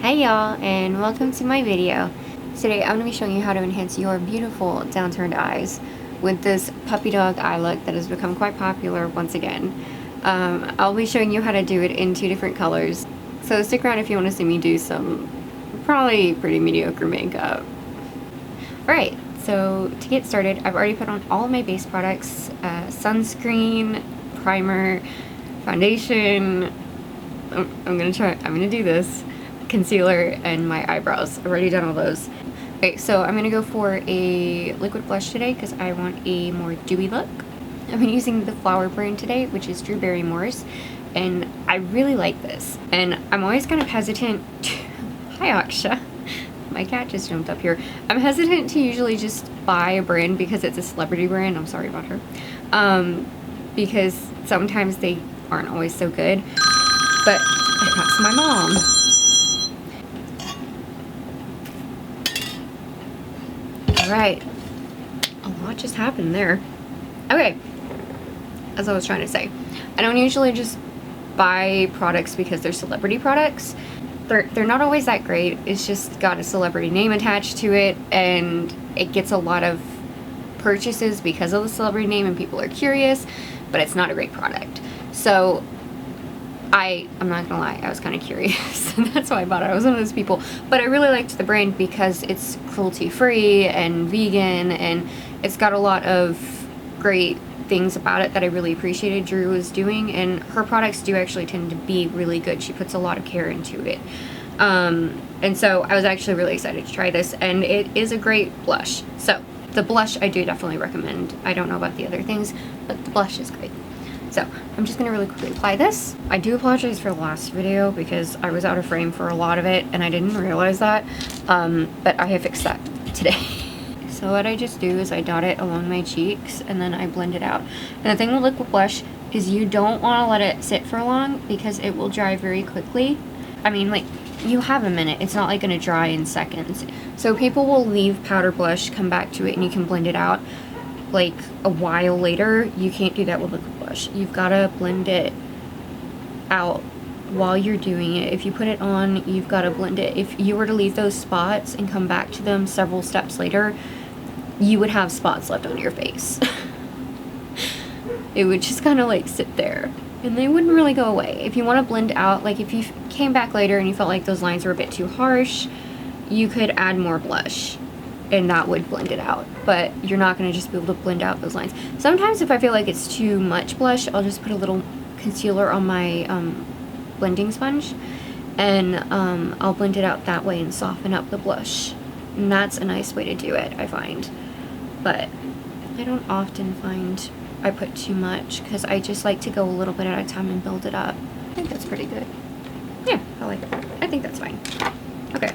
Hey y'all, and welcome to my video. Today I'm going to be showing you how to enhance your beautiful downturned eyes with this puppy dog eye look that has become quite popular once again. I'll be showing you how to do it in 2 different colors, so stick around if you want to see me do some probably pretty mediocre makeup. Alright, so to get started, I've already put on all of my base products, sunscreen, primer, foundation, I'm gonna do this, concealer, and my eyebrows. I've already done all those. Okay, so I'm gonna go for a liquid blush today because I want a more dewy look. I've been using the Flower brand today, which is Drew Barrymore's, and I really like this. And I'm always kind of hesitant to... Hi, Aksha. My cat just jumped up here. I'm hesitant to usually just buy a brand because it's a celebrity brand. I'm sorry about her. Because sometimes they aren't always so good. But that's my mom. Alright, a lot just happened there. Okay, as I was trying to say, I don't usually just buy products because they're celebrity products. They're not always that great. It's just got a celebrity name attached to it, and it gets a lot of purchases because of the celebrity name, and people are curious, but it's not a great product. So I'm not gonna lie, I was kind of curious. That's why I bought it. I was one of those people. But I really liked the brand because it's cruelty-free and vegan, and it's got a lot of great things about it that I really appreciated Drew was doing, and her products do actually tend to be really good. She puts a lot of care into it. And so I was actually really excited to try this, and it is a great blush. So the blush I do definitely recommend. I don't know about the other things, but the blush is great. So I'm just going to really quickly apply this. I do apologize for the last video because I was out of frame for a lot of it and I didn't realize that, but I have fixed that today. So what I just do is I dot it along my cheeks and then I blend it out. And the thing with liquid blush is you don't want to let it sit for long because it will dry very quickly. I mean, like, you have a minute. It's not like going to dry in seconds. So people will leave powder blush, come back to it, and you can blend it out like a while later. You can't do that with liquid blush. You've got to blend it out while you're doing it. If you put it on, you've got to blend it. If you were to leave those spots and come back to them several steps later, you would have spots left on your face. It would just kind of like sit there and they wouldn't really go away. If you want to blend out, like if you came back later and you felt like those lines were a bit too harsh, you could add more blush and that would blend it out, but you're not going to just be able to blend out those lines. Sometimes if I feel like it's too much blush, I'll just put a little concealer on my blending sponge, and I'll blend it out that way and soften up the blush, and that's a nice way to do it, I find. But I don't often find I put too much because I just like to go a little bit at a time and build it up. I think that's pretty good. Yeah, I like it. I think that's fine. Okay.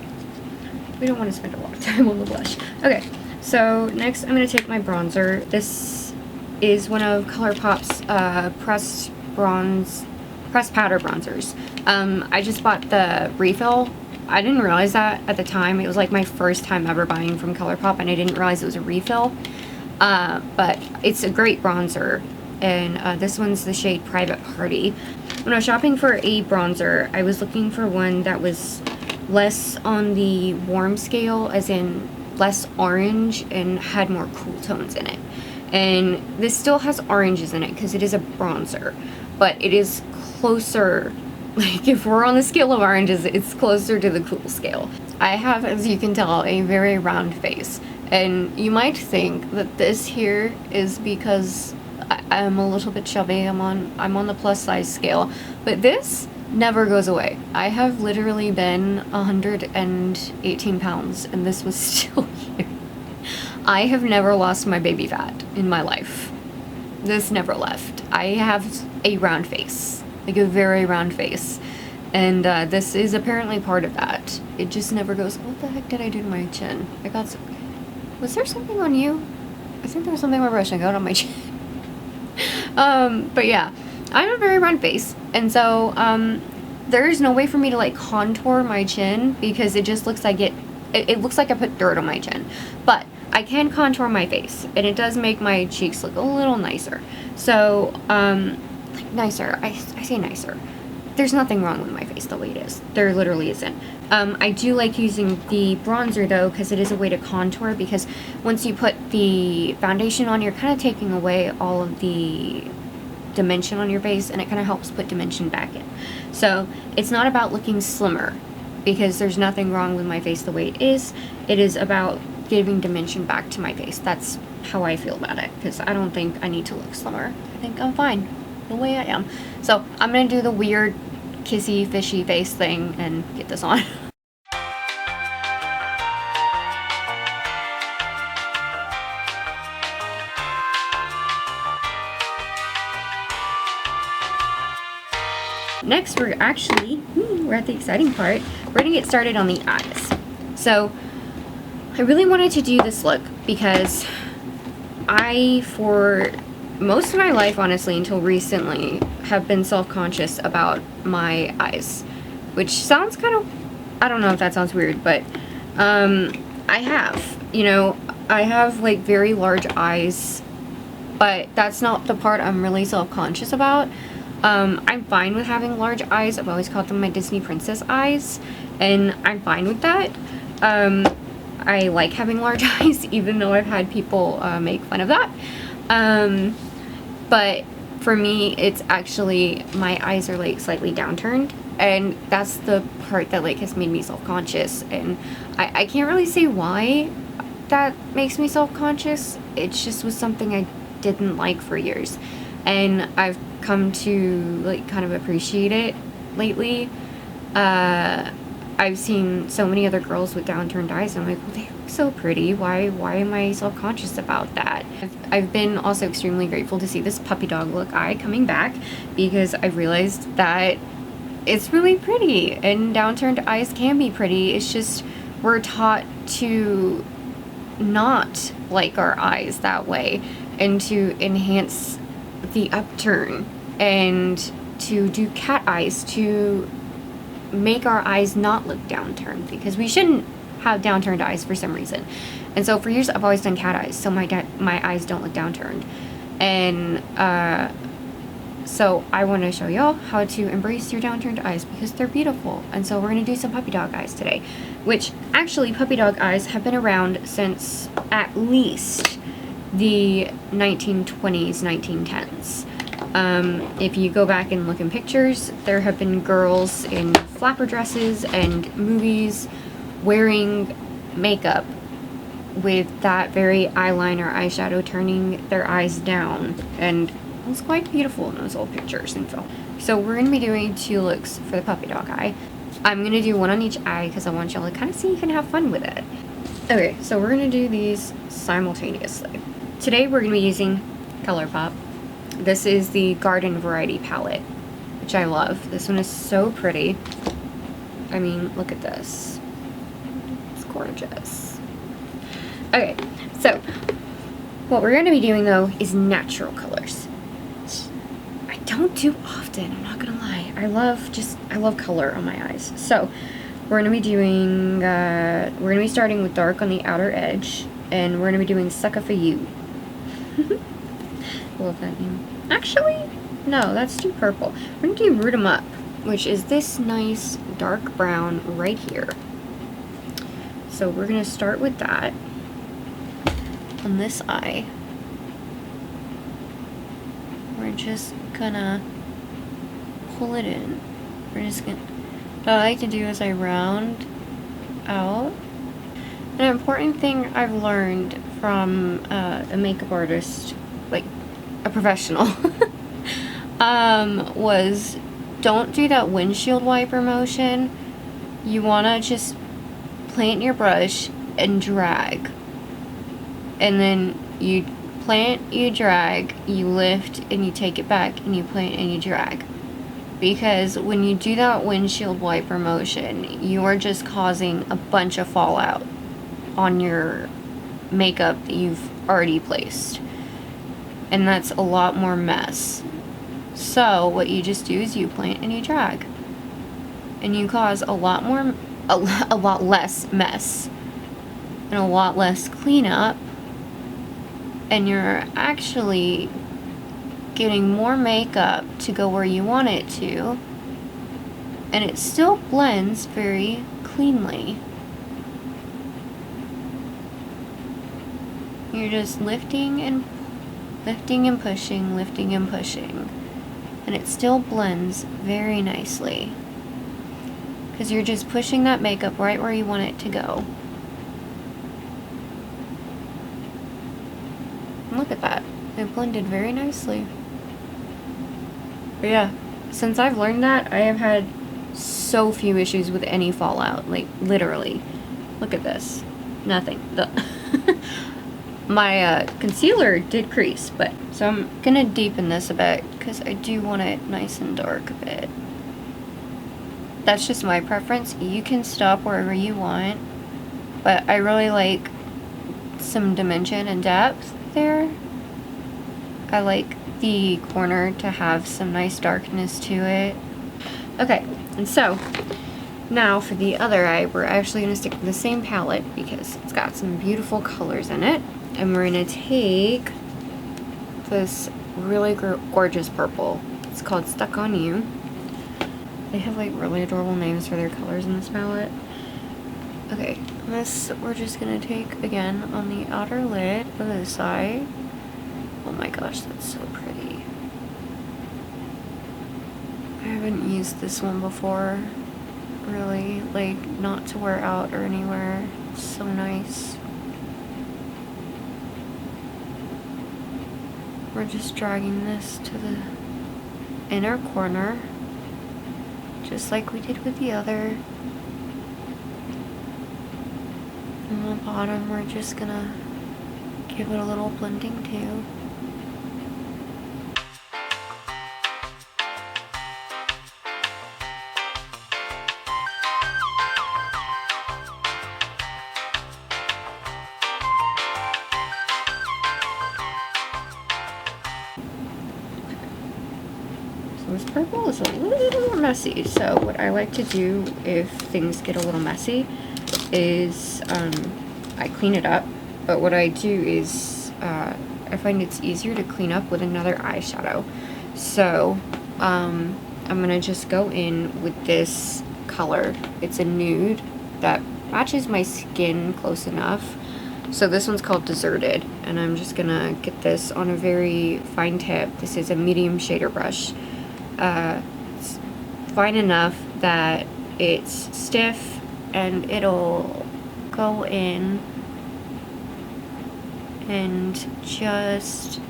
We don't want to spend a lot of time on the blush. Okay, so next I'm going to take my bronzer. This is one of Colourpop's pressed powder bronzers. I just bought the refill. I didn't realize that at the time. It was like my first time ever buying from Colourpop, and I didn't realize it was a refill. But it's a great bronzer, and this one's the shade Private Party. When I was shopping for a bronzer, I was looking for one that was less on the warm scale, as in less orange, and had more cool tones in it. And this still has oranges in it because it is a bronzer, but it is closer, like if we're on the scale of oranges, it's closer to the cool scale. I have, as you can tell, a very round face, and you might think that this here is because I'm a little bit chubby. I'm on the plus size scale, but this never goes away. I have literally been 118 pounds and this was still here. I have never lost my baby fat in my life. This never left. I have a round face, like a very round face, and this is apparently part of that. It just never goes. What the heck did I do to my chin? Was there something on you? I think there was something on my brush. I got on my chin. But yeah, I have a very round face, and so there is no way for me to like contour my chin because it just looks like it looks like I put dirt on my chin. But I can contour my face, and it does make my cheeks look a little nicer. So like nicer, I say nicer. there's nothing wrong with my face the way it is. There literally isn't. I do like using the bronzer though, because it is a way to contour, because once you put the foundation on, you're kind of taking away all of the dimension on your face, and it kind of helps put dimension back in. So it's not about looking slimmer, because there's nothing wrong with my face the way it is. It is about giving dimension back to my face. That's how I feel about it, because I don't think I need to look slimmer. I think I'm fine the way I am. So I'm gonna do the weird kissy fishy face thing and get this on. Next, we're at the exciting part. We're gonna get started on the eyes. So I really wanted to do this look because for most of my life, honestly, until recently, have been self-conscious about my eyes, which sounds kind of, I don't know if that sounds weird, but I have, you know, I have like very large eyes, but that's not the part I'm really self-conscious about. I'm fine with having large eyes. I've always called them my Disney princess eyes, and I'm fine with that. I like having large eyes, even though I've had people make fun of that. But for me, it's actually, my eyes are like slightly downturned, and that's the part that like has made me self-conscious, and I can't really say why that makes me self-conscious. It just was something I didn't like for years, and I've come to like kind of appreciate it lately. I've seen so many other girls with downturned eyes, and I'm like, well, they look so pretty. Why am I self-conscious about that? I've been also extremely grateful to see this puppy dog look eye coming back, because I realized that it's really pretty, and downturned eyes can be pretty. It's just we're taught to not like our eyes that way, and to enhance the upturn, and to do cat eyes to make our eyes not look downturned, because we shouldn't have downturned eyes for some reason. And so for years I've always done cat eyes, so my eyes don't look downturned. And so I want to show y'all how to embrace your downturned eyes, because they're beautiful. And so we're going to do some puppy dog eyes today, which actually puppy dog eyes have been around since at least the 1920s, 1910s. If you go back and look in pictures, there have been girls in flapper dresses and movies wearing makeup with that very eyeliner, eyeshadow, turning their eyes down, and it was quite beautiful in those old pictures and film. So we're going to be doing 2 looks for the puppy dog eye. I'm going to do one on each eye because I want y'all to kind of see and have fun with it. Okay, so we're going to do these simultaneously. Today we're going to be using Colourpop. This is the Garden Variety palette, which I love. This one is so pretty. I mean, look at this. It's gorgeous. Okay, so what we're going to be doing though is natural colors. I don't do often, I'm not gonna lie. I love color on my eyes. So we're going to be doing, we're going to be starting with dark on the outer edge, and we're going to be doing Sucka For You. Love that name. Actually, no, that's too purple. We're going to do Root 'em Up, which is this nice dark brown right here. So we're going to start with that on this eye. We're just gonna pull it in. We're just gonna, what I like to do is I round out. An important thing I've learned from a makeup artist, like a professional, was don't do that windshield wiper motion. You want to just plant your brush and drag, and then you plant, you drag, you lift, and you take it back, and you plant and you drag. Because when you do that windshield wiper motion, you are just causing a bunch of fallout on your makeup that you've already placed, and that's a lot more mess. So what you just do is you plant and you drag, and you cause a lot less mess and a lot less cleanup, and you're actually getting more makeup to go where you want it to, and it still blends very cleanly. You're just lifting and pushing, lifting and pushing, and it still blends very nicely because you're just pushing that makeup right where you want it to go. And look at that, it blended very nicely. But yeah, since I've learned that, I have had so few issues with any fallout, like literally. Look at this, nothing. My concealer did crease, but so I'm gonna deepen this a bit because I do want it nice and dark a bit. That's just my preference. You can stop wherever you want, but I really like some dimension and depth there. I like the corner to have some nice darkness to it. Okay, and so now for the other eye, we're actually gonna stick with the same palette because it's got some beautiful colors in it. And we're gonna take this really gorgeous purple. It's called Stuck on You. They have like really adorable names for their colors in this palette. Okay, this we're just gonna take again on the outer lid of this eye. Oh my gosh, that's so pretty. I haven't used this one before, really, like not to wear out or anywhere. It's so nice. We're just dragging this to the inner corner, just like we did with the other. On the bottom, we're just gonna give it a little blending too. This purple is a little messy, so what I like to do if things get a little messy is I clean it up, but what I do is I find it's easier to clean up with another eyeshadow. So I'm gonna just go in with this color. It's a nude that matches my skin close enough. So this one's called Deserted, and I'm just gonna get this on a very fine tip. This is a medium shader brush. It's fine enough that it's stiff and it'll go in and just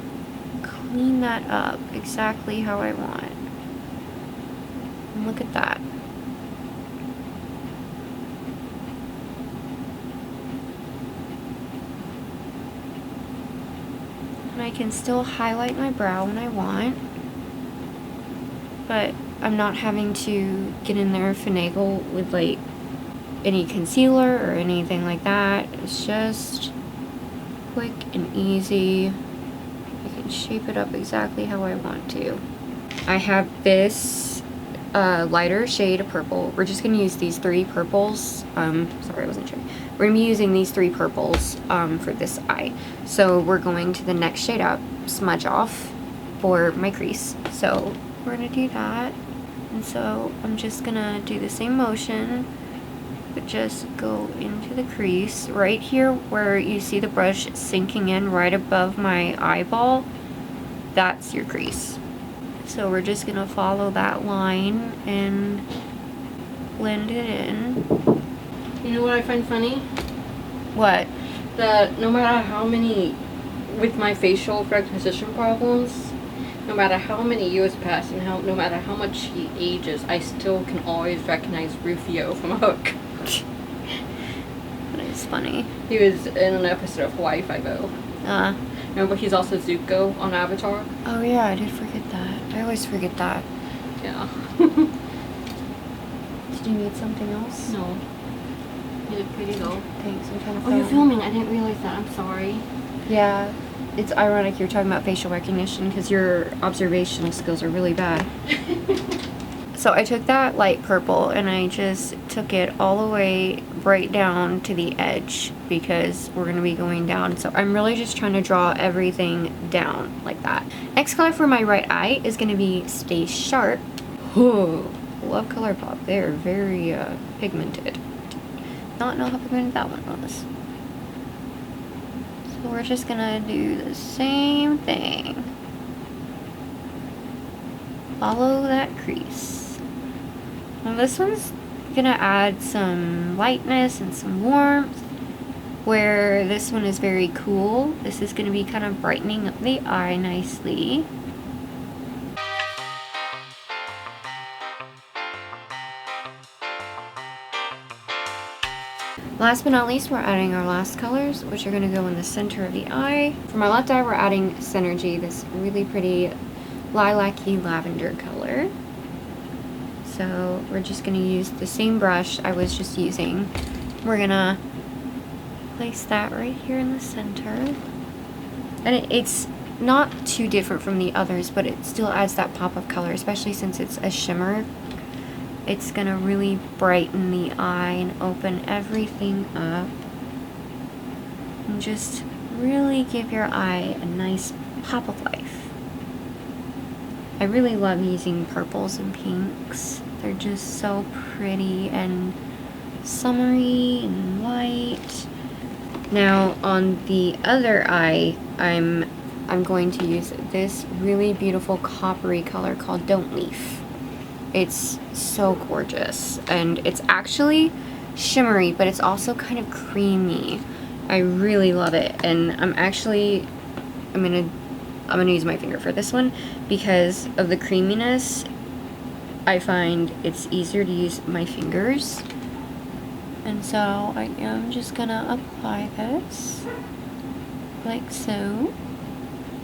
clean that up exactly how I want. And look at that. And I can still highlight my brow when I want, but I'm not having to get in there and finagle with like any concealer or anything like that. It's just quick and easy. I can shape it up exactly how I want to. I have this lighter shade of purple. We're just gonna use these three purples. Sorry, I wasn't sure. We're gonna be using these three purples for this eye. So we're going to the next shade up, Smudge Off, for my crease. So we're gonna do that, and so I'm just gonna do the same motion, but just go into the crease right here where you see the brush sinking in right above my eyeball. That's your crease. So we're just gonna follow that line and blend it in. You know what I find funny? What? That no matter how many, with my facial recognition problems, no matter how many years pass and no matter how much he ages, I still can always recognize Rufio from Hook. That is funny. He was in an episode of Hawaii Five-0. Remember, he's also Zuko on Avatar. Oh yeah, I did forget that. I always forget that. Yeah. Did you need something else? No. You look pretty though. Thanks, I'm trying to Oh, you're filming. I didn't realize that. I'm sorry. Yeah. It's ironic you're talking about facial recognition because your observational skills are really bad. So I took that light purple and I just took it all the way right down to the edge because we're going to be going down. So I'm really just trying to draw everything down like that. Next color for my right eye is going to be Stay Sharp. love Colourpop. They are very pigmented. Not know how pigmented that one was. So we're just gonna do the same thing. Follow that crease. Now this one's gonna add some lightness and some warmth, where this one is very cool. This is gonna be kind of brightening up the eye nicely. Last but not least, we're adding our last colors, which are going to go in the center of the eye. For my left eye, we're adding Synergy, this really pretty lilac-y lavender color. So we're just going to use the same brush I was just using. We're going to place that right here in the center. And it's not too different from the others, but it still adds that pop of color, especially since it's a shimmer. It's gonna really brighten the eye and open everything up. And just really give your eye a nice pop of life. I really love using purples and pinks. They're just so pretty and summery and light. Now on the other eye, I'm going to use this really beautiful coppery color called Don't Leaf. It's so gorgeous, and it's actually shimmery, but it's also kind of creamy. I really love it, and I'm gonna use my finger for this one because of the creaminess. I find it's easier to use my fingers, and so I am just gonna apply this like so.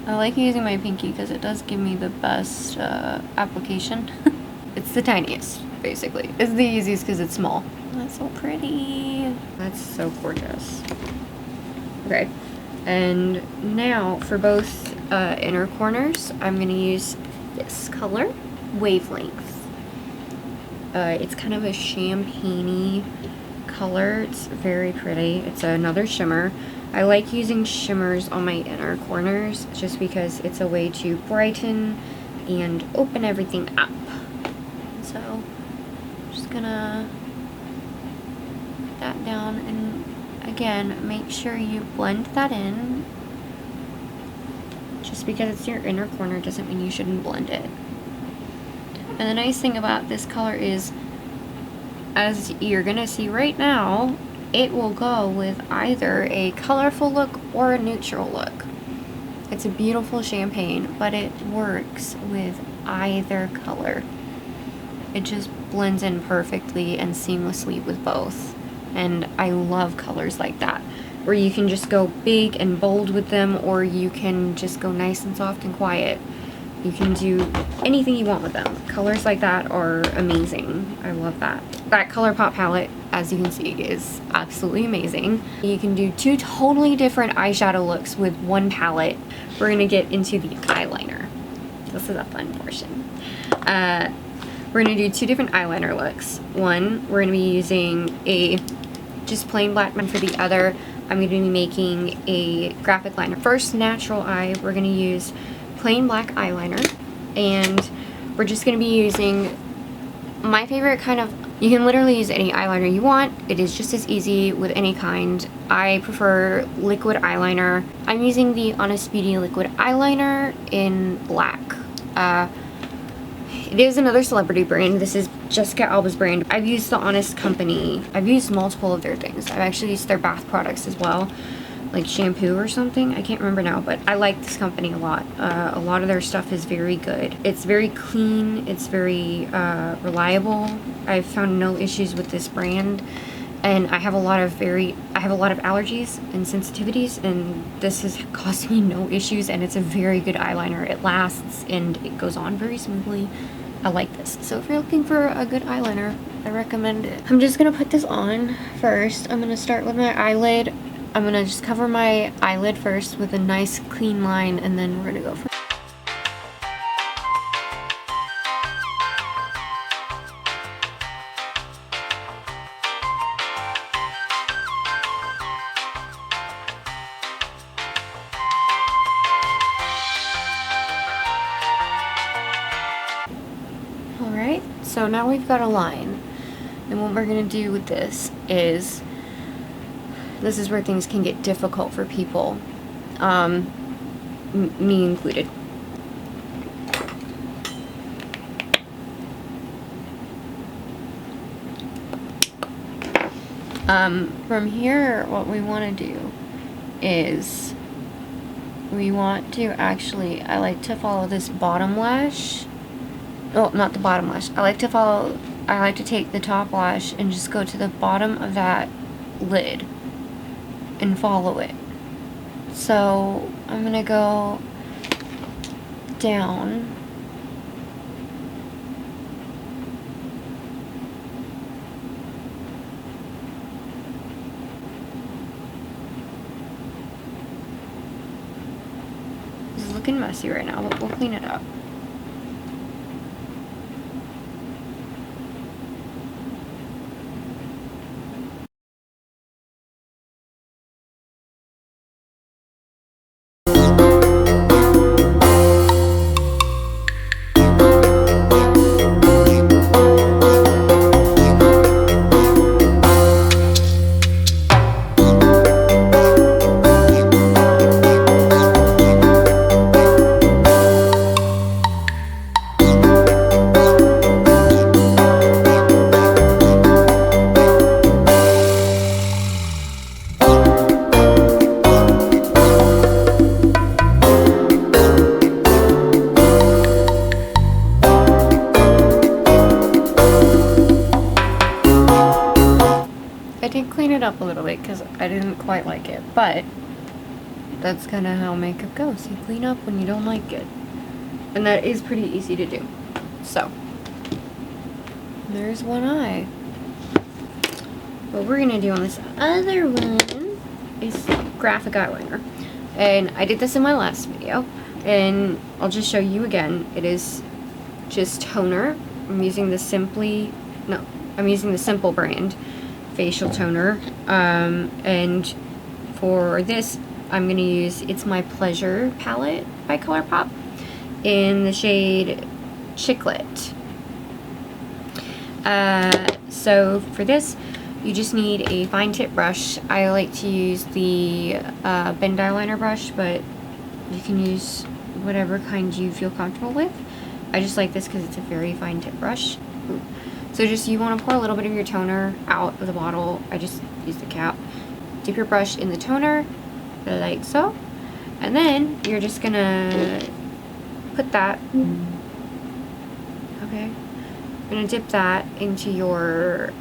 I like using my pinky because it does give me the best application. It's the tiniest, basically. It's the easiest because it's small. That's so pretty. That's so gorgeous. Okay, and now for both inner corners, I'm gonna use this color, Wavelength. It's kind of a champagne-y color. It's very pretty. It's another shimmer. I like using shimmers on my inner corners just because it's a way to brighten and open everything up. So I'm just gonna put that down, and again, make sure you blend that in. Just because it's your inner corner doesn't mean you shouldn't blend it. And the nice thing about this color is, as you're gonna see right now, it will go with either a colorful look or a neutral look. It's a beautiful champagne, but it works with either color. It just blends in perfectly and seamlessly with both. And I love colors like that, where you can just go big and bold with them, or you can just go nice and soft and quiet. You can do anything you want with them. Colors like that are amazing. I love that. That Colourpop palette, as you can see, is absolutely amazing. You can do two totally different eyeshadow looks with one palette. We're gonna get into the eyeliner. This is a fun portion. We're gonna do two different eyeliner looks. One, we're gonna be using a just plain black one. For the other, I'm gonna be making a graphic liner. First, natural eye, we're gonna use plain black eyeliner, and we're just gonna be using my favorite kind of, you can literally use any eyeliner you want. It is just as easy with any kind. I prefer liquid eyeliner. I'm using the Honest Beauty liquid eyeliner in black. It is another celebrity brand. This is Jessica Alba's brand. I've used the Honest company. I've used multiple of their things. I've actually used their bath products as well, like shampoo or something. I can't remember now, but I like this company a lot. A lot of their stuff is very good. It's very clean. It's very reliable. I've found no issues with this brand, and I have a lot of allergies and sensitivities, and this has caused me no issues, and it's a very good eyeliner. It lasts and it goes on very smoothly. I like this. So if you're looking for a good eyeliner, I recommend it. I'm just gonna put this on first. I'm gonna start with my eyelid. I'm gonna just cover my eyelid first with a nice clean line, and then we're gonna go for So now we've got a line. And what we're going to do with this is where things can get difficult for people, me included. From here, what we want to do is we want to actually, I like to follow this bottom lash. Oh, not the bottom lash. I like to take the top lash and just go to the bottom of that lid and follow it. So I'm gonna go down. This is looking messy right now, but we'll clean it up. Up a little bit because I didn't quite like it, but that's kind of how makeup goes. You clean up when you don't like it, and that is pretty easy to do. So there's one eye. What we're gonna do on this other one is graphic eyeliner, and I did this in my last video, and I'll just show you again. It is just toner. I'm using the Simple brand facial toner, and for this I'm gonna use It's My Pleasure palette by Colourpop in the shade Chiclet. So for this you just need a fine tip brush. I like to use the bend eyeliner brush, but you can use whatever kind you feel comfortable with. I just like this because it's a very fine tip brush. Ooh. So just, you want to pour a little bit of your toner out of the bottle. I just use the cap. Dip your brush in the toner, like so. And then you're just gonna put that, okay, I'm gonna dip that into your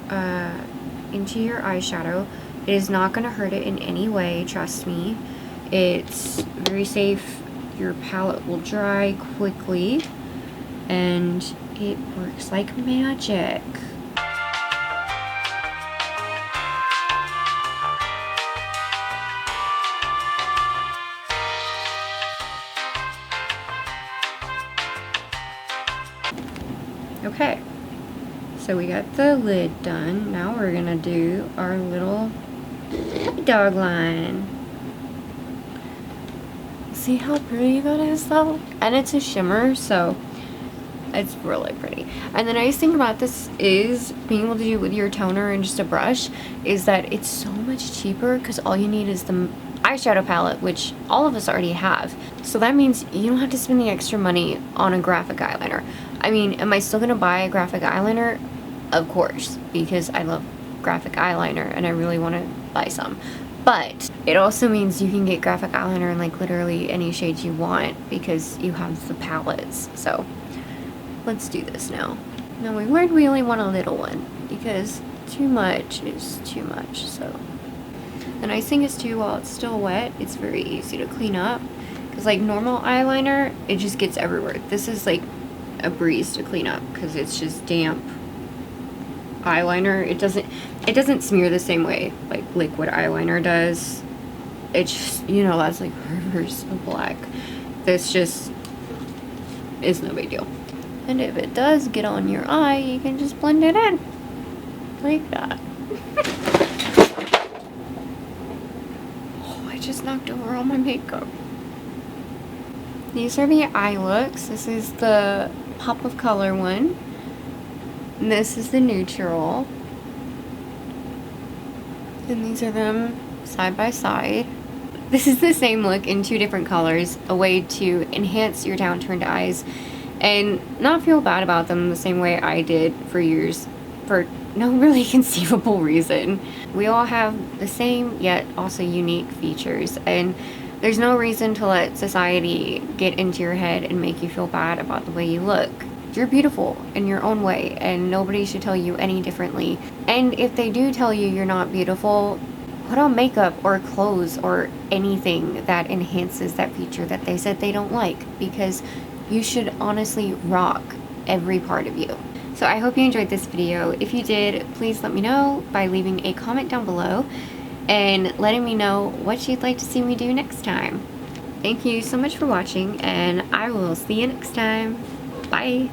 eyeshadow. It is not gonna hurt it in any way, trust me. It's very safe. Your palette will dry quickly, and it works like magic. Okay, so we got the lid done. Now we're gonna do our little dog line. See how pretty that is though? And it's a shimmer, so it's really pretty. And the nice thing about this is being able to do it with your toner and just a brush is that it's so much cheaper because all you need is the eyeshadow palette, which all of us already have. So that means you don't have to spend the extra money on a graphic eyeliner. I mean, am I still gonna buy a graphic eyeliner? Of course, because I love graphic eyeliner and I really want to buy some. But it also means you can get graphic eyeliner in like literally any shades you want because you have the palettes. So let's do this now. Now we learned we only want a little one because too much is too much. So the nice thing is too, while it's still wet, it's very easy to clean up. Because like normal eyeliner, it just gets everywhere. This is like a breeze to clean up because it's just damp eyeliner. It doesn't smear the same way like liquid eyeliner does. It's just, you know, that's like reverse black. This just is no big deal. And if it does get on your eye, you can just blend it in like that. Oh, I just knocked over all my makeup. These are the eye looks. This is the pop of color one. And this is the neutral. And these are them side by side. This is the same look in 2 different colors, a way to enhance your downturned eyes and not feel bad about them the same way I did for years for no really conceivable reason. We all have the same yet also unique features, and there's no reason to let society get into your head and make you feel bad about the way you look. You're beautiful in your own way, and nobody should tell you any differently. And if they do tell you you're not beautiful, put on makeup or clothes or anything that enhances that feature that they said they don't like, because you should honestly rock every part of you. So I hope you enjoyed this video. If you did, please let me know by leaving a comment down below and letting me know what you'd like to see me do next time. Thank you so much for watching, and I will see you next time. Bye!